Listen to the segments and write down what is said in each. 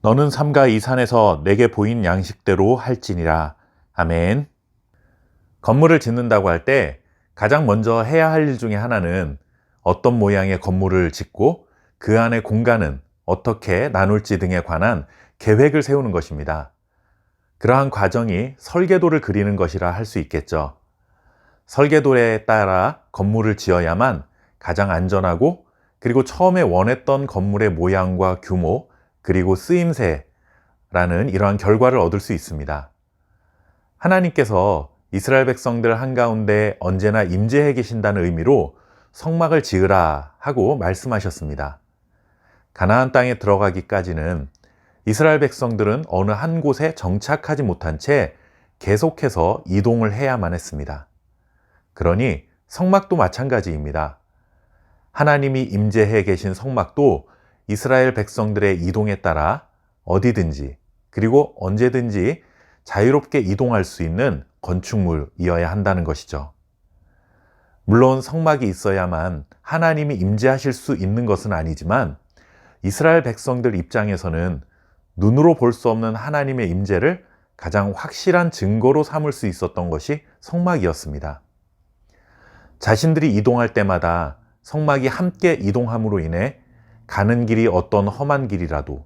너는 삼가 이 산에서 내게 보인 양식대로 할지니라. 아멘. 건물을 짓는다고 할 때 가장 먼저 해야 할 일 중에 하나는 어떤 모양의 건물을 짓고 그 안의 공간은 어떻게 나눌지 등에 관한 계획을 세우는 것입니다. 그러한 과정이 설계도를 그리는 것이라 할 수 있겠죠. 설계도에 따라 건물을 지어야만 가장 안전하고 그리고 처음에 원했던 건물의 모양과 규모 그리고 쓰임새라는 이러한 결과를 얻을 수 있습니다. 하나님께서 이스라엘 백성들 한가운데 언제나 임재해 계신다는 의미로 성막을 지으라 하고 말씀하셨습니다. 가나안 땅에 들어가기까지는 이스라엘 백성들은 어느 한 곳에 정착하지 못한 채 계속해서 이동을 해야만 했습니다. 그러니 성막도 마찬가지입니다. 하나님이 임재해 계신 성막도 이스라엘 백성들의 이동에 따라 어디든지 그리고 언제든지 자유롭게 이동할 수 있는 건축물이어야 한다는 것이죠. 물론 성막이 있어야만 하나님이 임재하실 수 있는 것은 아니지만 이스라엘 백성들 입장에서는 눈으로 볼 수 없는 하나님의 임재를 가장 확실한 증거로 삼을 수 있었던 것이 성막이었습니다. 자신들이 이동할 때마다 성막이 함께 이동함으로 인해 가는 길이 어떤 험한 길이라도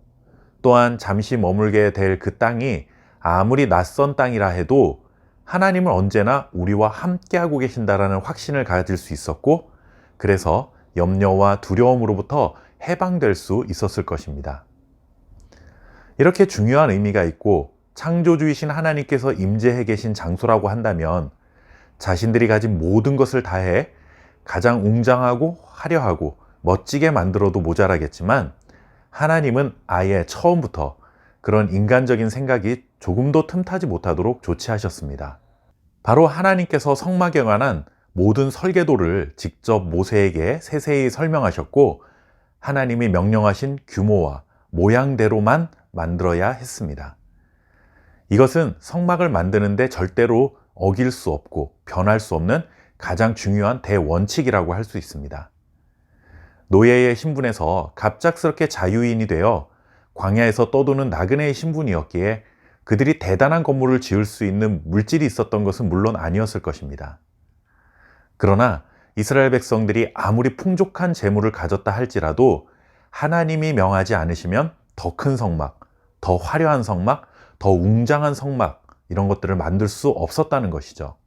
또한 잠시 머물게 될 그 땅이 아무리 낯선 땅이라 해도 하나님은 언제나 우리와 함께하고 계신다라는 확신을 가질 수 있었고 그래서 염려와 두려움으로부터 해방될 수 있었을 것입니다. 이렇게 중요한 의미가 있고 창조주이신 하나님께서 임재해 계신 장소라고 한다면 자신들이 가진 모든 것을 다해 가장 웅장하고 화려하고 멋지게 만들어도 모자라겠지만 하나님은 아예 처음부터 그런 인간적인 생각이 조금도 틈타지 못하도록 조치하셨습니다. 바로 하나님께서 성막에 관한 모든 설계도를 직접 모세에게 세세히 설명하셨고 하나님이 명령하신 규모와 모양대로만 만들어야 했습니다. 이것은 성막을 만드는데 절대로 어길 수 없고 변할 수 없는 가장 중요한 대원칙이라고 할 수 있습니다. 노예의 신분에서 갑작스럽게 자유인이 되어 광야에서 떠도는 나그네의 신분이었기에 그들이 대단한 건물을 지을 수 있는 물질이 있었던 것은 물론 아니었을 것입니다. 그러나 이스라엘 백성들이 아무리 풍족한 재물을 가졌다 할지라도 하나님이 명하지 않으시면 더 큰 성막, 더 화려한 성막, 더 웅장한 성막 이런 것들을 만들 수 없었다는 것이죠.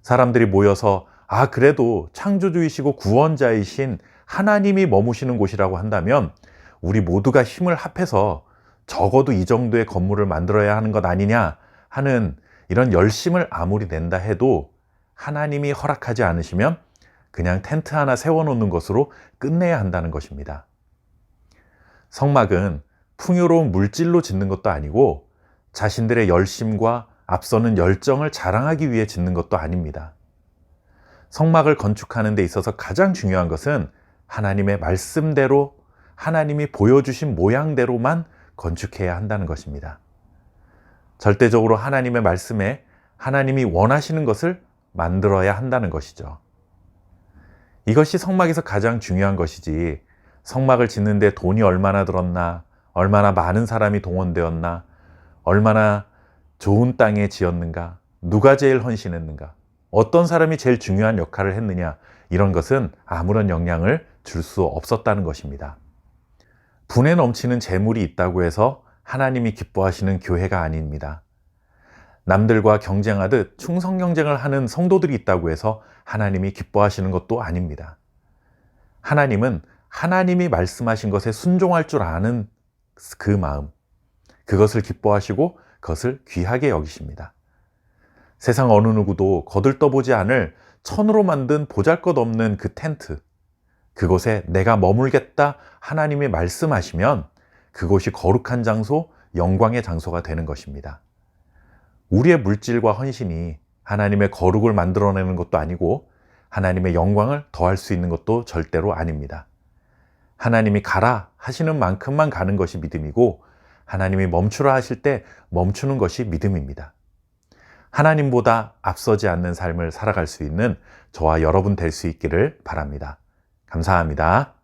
사람들이 모여서 그래도 창조주이시고 구원자이신 하나님이 머무시는 곳이라고 한다면 우리 모두가 힘을 합해서 적어도 이 정도의 건물을 만들어야 하는 것 아니냐 하는 이런 열심을 아무리 낸다 해도 하나님이 허락하지 않으시면 그냥 텐트 하나 세워놓는 것으로 끝내야 한다는 것입니다. 성막은 풍요로운 물질로 짓는 것도 아니고 자신들의 열심과 앞서는 열정을 자랑하기 위해 짓는 것도 아닙니다. 성막을 건축하는 데 있어서 가장 중요한 것은 하나님의 말씀대로 하나님이 보여주신 모양대로만 건축해야 한다는 것입니다. 절대적으로 하나님의 말씀에 하나님이 원하시는 것을 만들어야 한다는 것이죠. 이것이 성막에서 가장 중요한 것이지 성막을 짓는데 돈이 얼마나 들었나, 얼마나 많은 사람이 동원되었나, 얼마나 좋은 땅에 지었는가, 누가 제일 헌신했는가, 어떤 사람이 제일 중요한 역할을 했느냐 이런 것은 아무런 영향을 줄 수 없었다는 것입니다. 분에 넘치는 재물이 있다고 해서 하나님이 기뻐하시는 교회가 아닙니다. 남들과 경쟁하듯 충성 경쟁을 하는 성도들이 있다고 해서 하나님이 기뻐하시는 것도 아닙니다. 하나님은 하나님이 말씀하신 것에 순종할 줄 아는 그 마음, 그것을 기뻐하시고 그것을 귀하게 여기십니다. 세상 어느 누구도 거들떠보지 않을 천으로 만든 보잘것없는 그 텐트, 그곳에 내가 머물겠다 하나님이 말씀하시면 그곳이 거룩한 장소, 영광의 장소가 되는 것입니다. 우리의 물질과 헌신이 하나님의 거룩을 만들어내는 것도 아니고 하나님의 영광을 더할 수 있는 것도 절대로 아닙니다. 하나님이 가라 하시는 만큼만 가는 것이 믿음이고 하나님이 멈추라 하실 때 멈추는 것이 믿음입니다. 하나님보다 앞서지 않는 삶을 살아갈 수 있는 저와 여러분 될 수 있기를 바랍니다. 감사합니다.